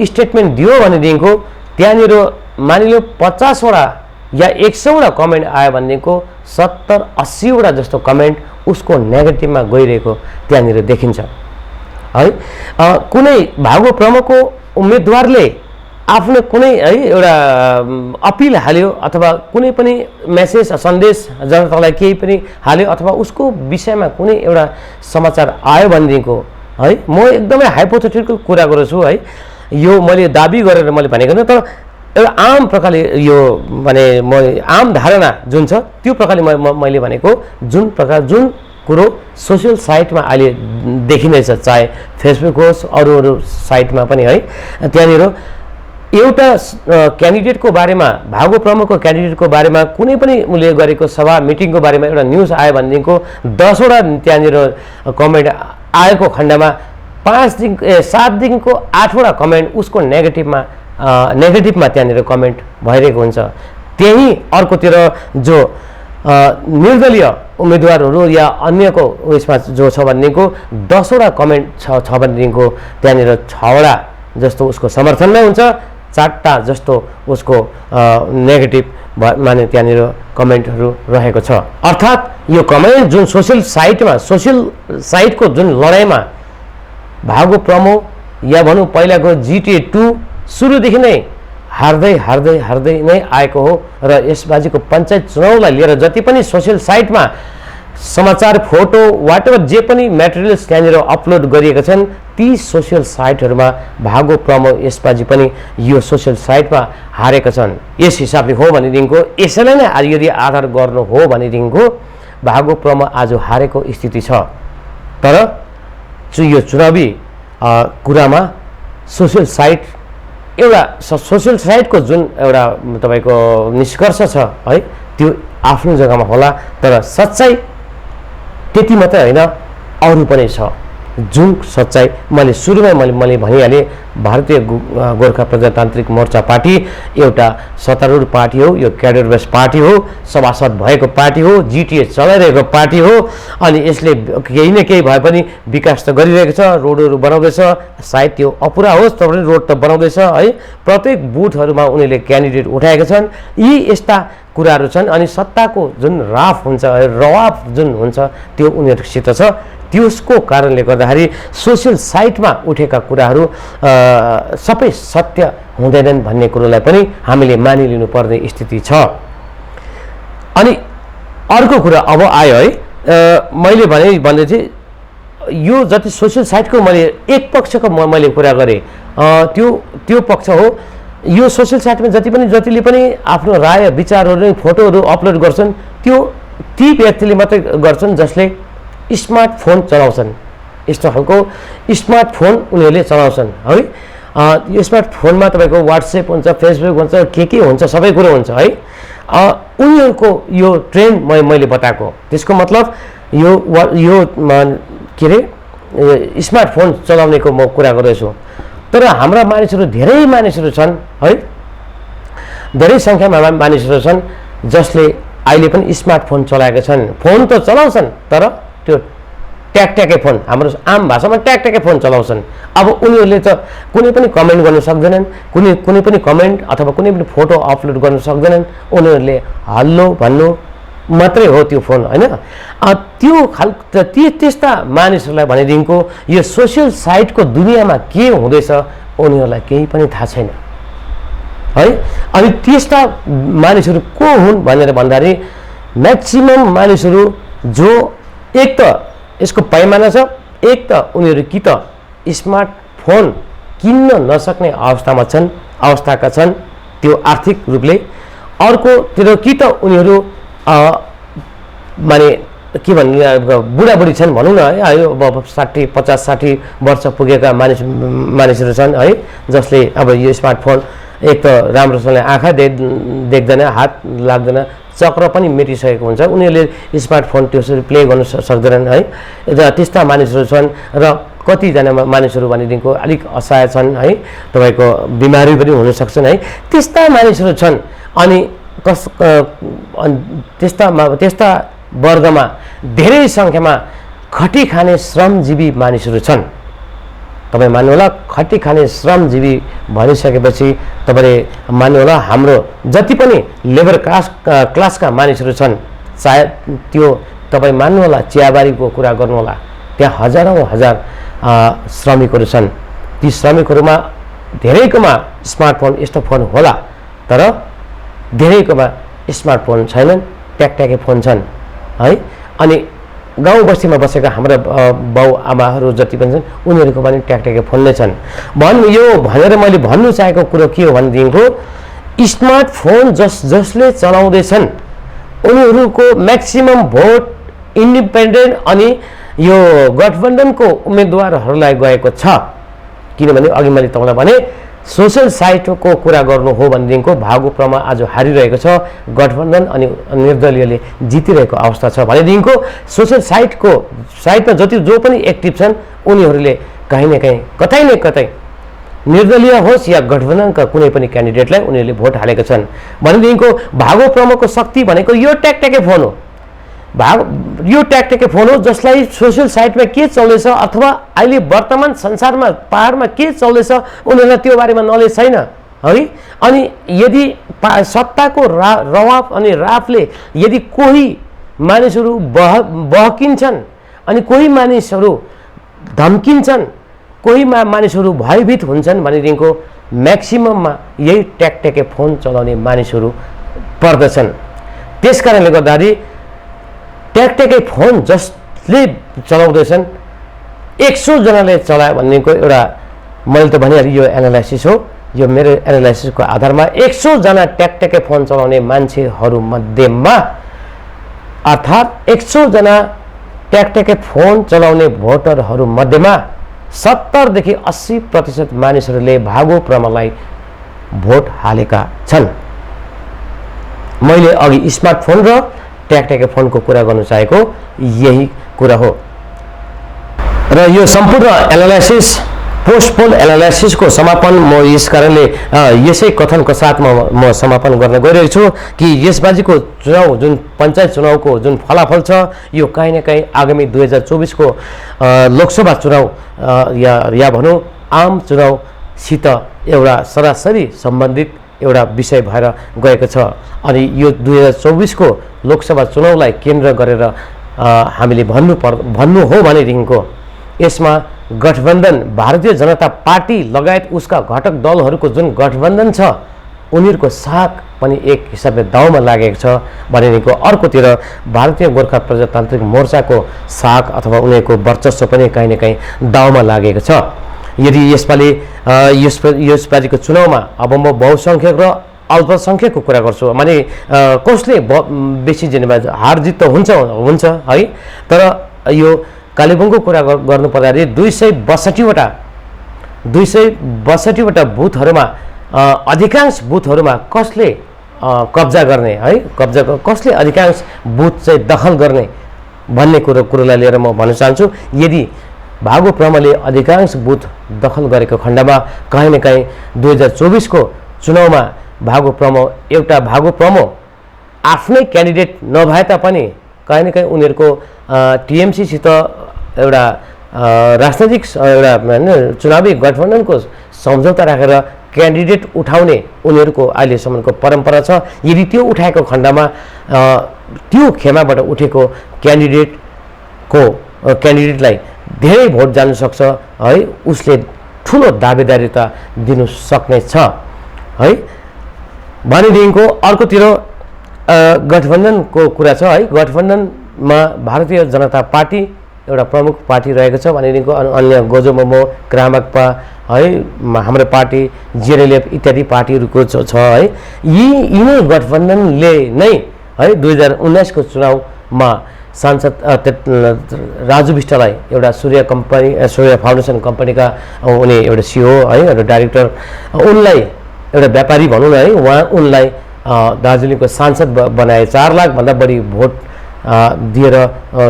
स्टेटमेन्ट दियो भनेदेखिको त्यहाँनिर मानिलियो 50 वटा या 100 वटा कमेन्ट आयो भनेदेखिको 70-80 वटा जस्तो कमेन्ट उसको नेगेटिभमा गइरहेको त्यहाँनिर देखिन्छ है। कुनै भागो प्रमुखको उम्मेदवारले आफ्नो कुनै है एउटा अपिल हाल्यो अथवा कुनै पनि मेसेज सन्देश जनतालाई केही पनि हाल्यो अथवा उसको विषयमा कुनै एउटा समाचार आयो भनेदेखिको है, म एकदमै हाइपोथेटिकल कुरा गर्छु है, यो मैले दाबी गरेर मैले भनेको होइन, तर एउटा आम प्रकारले यो भने म आम धारणा जुन छ त्यो प्रकारले मैले भनेको जुन कुरो सोसियल साइटमा अहिले देखिँदैछ, चाहे फेसबुक होस् अरू साइटमा पनि है, त्यहाँनिर एउटा क्यान्डिडेटको बारेमा भागो प्रमुखको क्यान्डिडेटको बारेमा कुनै पनि उसले गरेको सभा मिटिङको बारेमा एउटा न्युज आयो भनेदेखिको 10 वटा त्यहाँनिर कमेन्ट आएको खण्डमा 7देखिको 8 वटा कमेन्ट उसको नेगेटिभमा त्यहाँनिर कमेन्ट भइरहेको हुन्छ। त्यही अर्कोतिर जो निर्दलीय उम्मेदवारहरू या अन्यको उयसमा जो छ भनेदेखिको 10 वटा कमेन्ट छ भनेदेखिको त्यहाँनिर 6 वटा जस्तो उसको समर्थनमै हुन्छ, 4टा जस्तो उसको नेगेटिभ माने त्यहाँनिर कमेन्टहरू रहेको छ। अर्थात् यो कमेन्ट जुन सोसियल साइटको जुन लडाइँमा भागो प्रमुख या भनौँ पहिलाको GTA 2 सुरुदेखि नै हार्दै नै आएको हो र यसबाजीको पञ्चायत चुनावलाई लिएर जति पनि सोसियल साइटमा समाचार फोटो वाटेभर जे पनि मेटेरियल्स त्यहाँनिर अपलोड गरिएका छन् ती सोसियल साइटहरूमा भागो प्रमुख यसपालि पनि यो सोसियल साइटमा हारेका छन्। यस हिसाबले हो भनेदेखिको यसैलाई नै आज यदि आधार गर्नु हो भनेदेखिको भागो प्रमुख आज हारेको स्थिति छ। तर यो चुनावी कुरामा सोसियल साइट एउटा सोसियल साइटको जुन एउटा तपाईको निष्कर्ष छ है त्यो आफ्नो जग्गामा होला, तर सच्चाइ त्यति मात्रै होइन अरू पनि छ। जुन सच्चाइ मैले सुरुमै मैले भनिहालेँ, भारतीय गोर्खा प्रजातान्त्रिक मोर्चा पार्टी एउटा सत्तारूढ पार्टी हो, यो क्याडर बेस पार्टी हो, सभासद भएको पार्टी हो, GTA चलाइरहेको पार्टी हो अनि यसले केही न केही भए पनि विकास त गरिरहेको छ, रोडहरू बनाउँदैछ, सायद त्यो अपुरा होस् तर पनि रोड त बनाउँदैछ है। प्रत्येक बुथहरूमा उनीहरूले क्यान्डिडेट उठाएका छन्। यी यस्ता कुराहरू छन् अनि सत्ताको जुन रवाब जुन हुन्छ त्यो उनीहरूसित छ। त्यसको कारणले गर्दाखेरि सोसियल साइटमा उठेका कुराहरू सबै सत्य हुँदैनन् भन्ने कुरोलाई पनि हामीले मानिलिनु पर्ने स्थिति छ। अनि अर्को कुरा अब आयो है, मैले भन्दै थिएँ यो जति सोसियल साइटको मैले एक पक्षको मैले कुरा गरेँ त्यो पक्ष हो। यो सोसियल साइटमा जतिले पनि आफ्नो राय विचारहरू फोटोहरू अपलोड गर्छन् त्यो ती व्यक्तिले मात्रै गर्छन् जसले स्मार्टफोन चलाउँछन्। यस्तो खालको स्मार्टफोन उनीहरूले चलाउँछन् है। यो स्मार्टफोनमा तपाईँको व्हाट्सएप हुन्छ, फेसबुक हुन्छ, के हुन्छ, सबै कुरो हुन्छ है। उनीहरूको यो ट्रेन्ड मैले बताएको, त्यसको मतलब यो के अरे स्मार्टफोन चलाउनेको म कुरा गर्दैछु। तर हाम्रा मानिसहरू धेरै मानिसहरू छन् है, धेरै सङ्ख्यामा मानिसहरू छन् जसले अहिले पनि स्मार्टफोन चलाएका छन्। फोन त चलाउँछन् तर त्यो ट्याकट्याके फोन, हाम्रो आम भाषामा ट्याकट्याके फोन चलाउँछन्। अब उनीहरूले त कुनै पनि कमेन्ट गर्न सक्दैनन्, कुनै पनि कमेन्ट अथवा कुनै पनि फोटो अपलोड गर्न सक्दैनन्। उनीहरूले हल्लो भन्नु मात्रै हो त्यो फोन होइन। त्यो त्यस्ता मानिसहरूलाई भनेदेखिको यो सोसियल साइटको दुनियाँमा के हुँदैछ उनीहरूलाई केही पनि थाहा छैन है। अनि त्यस्ता मानिसहरू को हुन् भनेर भन्दाखेरि म्याक्सिमम मानिसहरू जो एक त यसको पैमाना छ, एक त उनीहरू कि त स्मार्टफोन किन्न नसक्ने अवस्थाका छन् त्यो आर्थिक रूपले, अर्कोतिर कि त उनीहरू माने के भन्ने बुढाबुढी छन् भनौँ न है, यो 50-60 वर्ष पुगेका मानिसहरू छन् है जसले अब यो स्मार्टफोन एक त राम्रोसँगले आँखा देख्दैन, हात लाग्दैन, चक्र पनि मेटिसकेको हुन्छ, उनीहरूले स्मार्टफोन त्यसरी प्ले गर्न सक्दैनन् है। त्यस्ता मानिसहरू छन् र कतिजना मानिसहरू भनेदेखिको अलिक असहाय छन् है, तपाईँको बिमारी पनि हुनसक्छन् है, त्यस्ता मानिसहरू छन्। अनि त्यस्ता वर्गमा धेरै सङ्ख्यामा खटी खाने श्रमजीवी मानिसहरू छन्। तपाईँ मान्नुहोला, खटी खाने श्रमजीवी भनिसकेपछि तपाईँले मान्नुहोला हाम्रो जति पनि लेबर क्लासका मानिसहरू छन्, सायद त्यो तपाईँ मान्नुहोला, चियाबारीको कुरा गर्नुहोला, त्यहाँ हजारौँ हजार श्रमिकहरू छन्। ती श्रमिकहरूमा धेरैकोमा स्मार्टफोन यस्तो फोन होला, तर धेरैकोमा स्मार्टफोन छैनन्, ट्याकट्याके फोन छन् है। अनि गाउँ बस्तीमा बसेका हाम्रा बाउ आमाहरू जति पनि छन् उनीहरूको पनि ट्याकट्याके फोन नै छन्। यो भनेर मैले भन्नु चाहेको कुरो के हो भनेदेखिको स्मार्टफोन जसले चलाउँदैछन् उनीहरूको म्याक्सिमम भोट इन्डिपेन्डेन्ट अनि यो गठबन्धनको उम्मेदवारहरूलाई गएको छ। किनभने अघि मैले तपाईँलाई भने सोसल साइटको कुरा गर्नु हो भनेदेखिको भागोप्रमा आज हारिरहेको छ, गठबन्धन अनि निर्दलीयले जितिरहेको अवस्था छ भनेदेखिको सोसल साइटमा जो पनि एक्टिभ छन् उनीहरूले कहीँ न कहीँ कतै न कतै निर्दलीय होस् या गठबन्धनका कुनै पनि क्यान्डिडेटलाई उनीहरूले भोट हालेका छन् भनेदेखिको भागोप्रमको शक्ति भनेको यो ट्याकट्याके फोन हो। यो ट्याकट्याके फोन हो जसलाई सोसल साइटमा के चल्दैछ अथवा अहिले वर्तमान संसारमा पहाडमा के चल्दैछ उनीहरूलाई त्यो बारेमा नलेज छैन है। अनि यदि सत्ताको रवाफ अनि राफले यदि कोही मानिसहरू बहकिन्छन् अनि कोही मानिसहरू धम्किन्छन्, कोही मानिसहरू भयभीत हुन्छन् भनेदेखिको म्याक्सिमममा यही ट्याकट्याके फोन चलाउने मानिसहरू पर्दछन्। त्यस कारणले गर्दाखेरि ट्याकट्याके फोन जसले चलाउँदैछन् 100 जनाले चलायो भनेको एउटा मैले त भनिहालेँ यो एनालाइसिस हो, यो मेरो एनालाइसिसको आधारमा 100 जना ट्याकट्याके फोन चलाउने मान्छेहरूमध्येमा अर्थात् 100 जना ट्याकट्याके फोन चलाउने भोटरहरूमध्येमा 70 देखि 80% मानिसहरूले भागोप्रमलाई भोट हालेका छन्। मैले अघि स्मार्टफोन र ट्याकट्याके फोनको कुरा गर्नु चाहेको यही कुरा हो। र यो सम्पूर्ण एनालाइसिस पोस्ट पोल एनालाइसिसको समापन म यस कारणले यसै कथनको साथमा म समापन गर्न गइरहेको छु कि यसबाजीको चुनाव जुन पञ्चायत चुनावको जुन फलाफल छ यो कहीँ न कहीँ आगामी 2024 को लोकसभा चुनाव या भनौँ आम चुनावसित एउटा सरासरी सम्बन्धित एउटा विषय भएर गएको छ। अनि यो 2024 को लोकसभा चुनावलाई केन्द्र गरेर हामीले भन्नु हो भनेदेखिको यसमा गठबन्धन भारतीय जनता पार्टी लगायत उसका घटक दलहरूको जुन गठबन्धन छ उनीहरूको साख पनि एक हिसाबले दाउमा लागेको छ भनेदेखिको अर्कोतिर भारतीय गोर्खा प्रजातान्त्रिक मोर्चाको साख अथवा उनीहरूको वर्चस्व पनि कहीँ न कहीँ दाउमा लागेको छ। यदि यसपालिको चुनावमा अब म बहुसङ्ख्यक र अल्पसङ्ख्यकको कुरा गर्छु भने कसले बेसी जिम्मेवार हार जित त हुन्छ है, तर यो कालेबुङको कुरा गर्नु पर्दाखेरि 262वटा बुथहरूमा अधिकांश बुथहरूमा कसले कब्जा गर्ने है, कसले अधिकांश बुथ चाहिँ दखल गर्ने भन्ने कुरोलाई लिएर म भन्न चाहन्छु। यदि भागोप्रमले अधिकांश बुथ दखल गरेको खण्डमा कहीँ न कहीँ 2024 को चुनावमा भागोप्रम आफ्नै क्यान्डिडेट नभए तापनि कहीँ न कहीँ उनीहरूको टिएमसीसित एउटा राजनैतिक एउटा चुनावी गठबन्धनको सम्झौता राखेर क्यान्डिडेट उठाउने उनीहरूको अहिलेसम्मको परम्परा छ। यदि त्यो उठाएको खण्डमा त्यो खेमाबाट उठेको क्यान्डिडेटलाई धेरै भोट जान सक्छ है, उसले ठुलो दावेदारीता दिनु सक्ने छ है। भनेदेखिको अर्कोतिर गठबन्धनको कुरा छ है, गठबन्धनमा भारतीय जनता पार्टी एउटा प्रमुख पार्टी रहेको छ भनेदेखिको अन्य गोजोमोमो क्रामाक्पा है, हाम्रो पार्टी जेरेलेफ इत्यादि पार्टीहरूको छ है। यिनै गठबन्धनले नै है 2019 को चुनावमा सांसद राजु विष्टलाई एउटा सूर्य फाउन्डेसन कम्पनीका उनी एउटा सिओ है, एउटा डाइरेक्टर, उनलाई एउटा व्यापारी भनौँ न है, उहाँ उनलाई दार्जिलिङको सांसद बनाए, 4 लाखभन्दा बढी भोट दिएर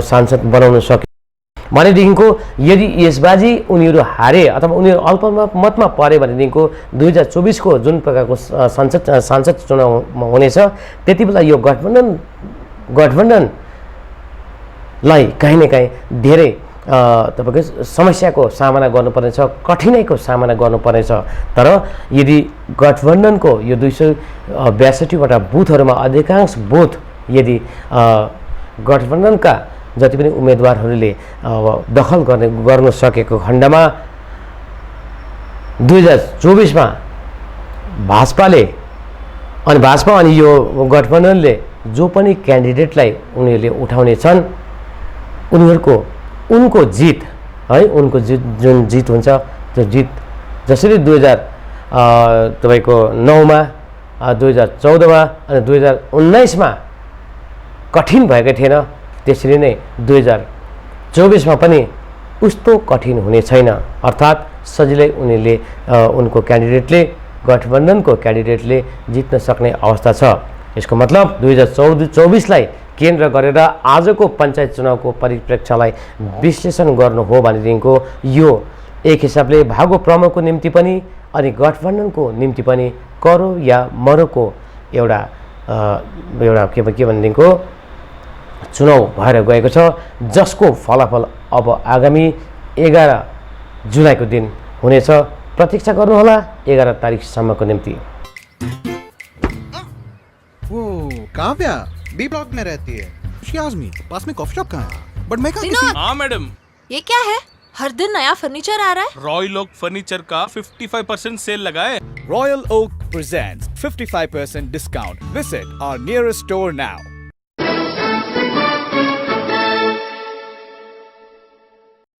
सांसद बनाउन सक्यो भनेदेखिको यदि यसबाजी उनीहरू हारे अथवा उनीहरू अल्पमतमा परे भनेदेखिको 2024 को जुन प्रकारको सांसद चुनाव हुनेछ त्यति बेला यो गठबन्धनलाई कहीँ न कहीँ धेरै तपाईको समस्याको सामना गर्नुपर्नेछ, कठिनाइको सामना गर्नुपर्नेछ। तर यदि गठबन्धनको यो 262वटा बुथहरूमा अधिकांश बुथ यदि गठबन्धनका जति पनि उम्मेदवारहरूले दखल गर्न सकेको खण्डमा 2024 मा भाजपा अनि यो गठबन्धनले जो पनि क्यान्डिडेटलाई उनीहरूले उठाउने छन् उनको जित है, उनको जुन जित हुन्छ त्यो जित जसरी 2009 मा 2014 मा अनि 2019 मा कठिन भएको थिएन, त्यसरी नै 2024 मा पनि उस्तो कठिन हुने छैन। अर्थात् सजिलै उनीहरूले उनको क्यान्डिडेटले गठबन्धनको क्यान्डिडेटले जित्न सक्ने अवस्था छ। यसको मतलब 2024 लाई केन्द्र गरेर आजको पञ्चायत चुनावको परिप्रेक्ष्यलाई विश्लेषण गर्नु हो भनेदेखिको यो एक हिसाबले भागो प्रमोको निम्ति पनि अनि गठबन्धनको निम्ति पनि करो या मरोको एउटा के भनेदेखिको चुनाव भएर गएको छ, जसको फलाफल अब आगामी 11 जुलाईको दिन हुनेछ। प्रतीक्षा गर्नुहोला 11 तारिखसम्मको निम्ति। वो काव्या बी ब्लॉक में रहती है। शी आस्क्ड मी पास में कॉफी शॉप कहाँ है, बट मैं कहाँ किसी हाँ मैडम, ये क्या है? हर दिन नया फर्नीचर आ रहा है। रॉयल ओक फर्नीचर का 55% सेल लगा है। Royal Oak presents 55% discount. Visit our nearest store now.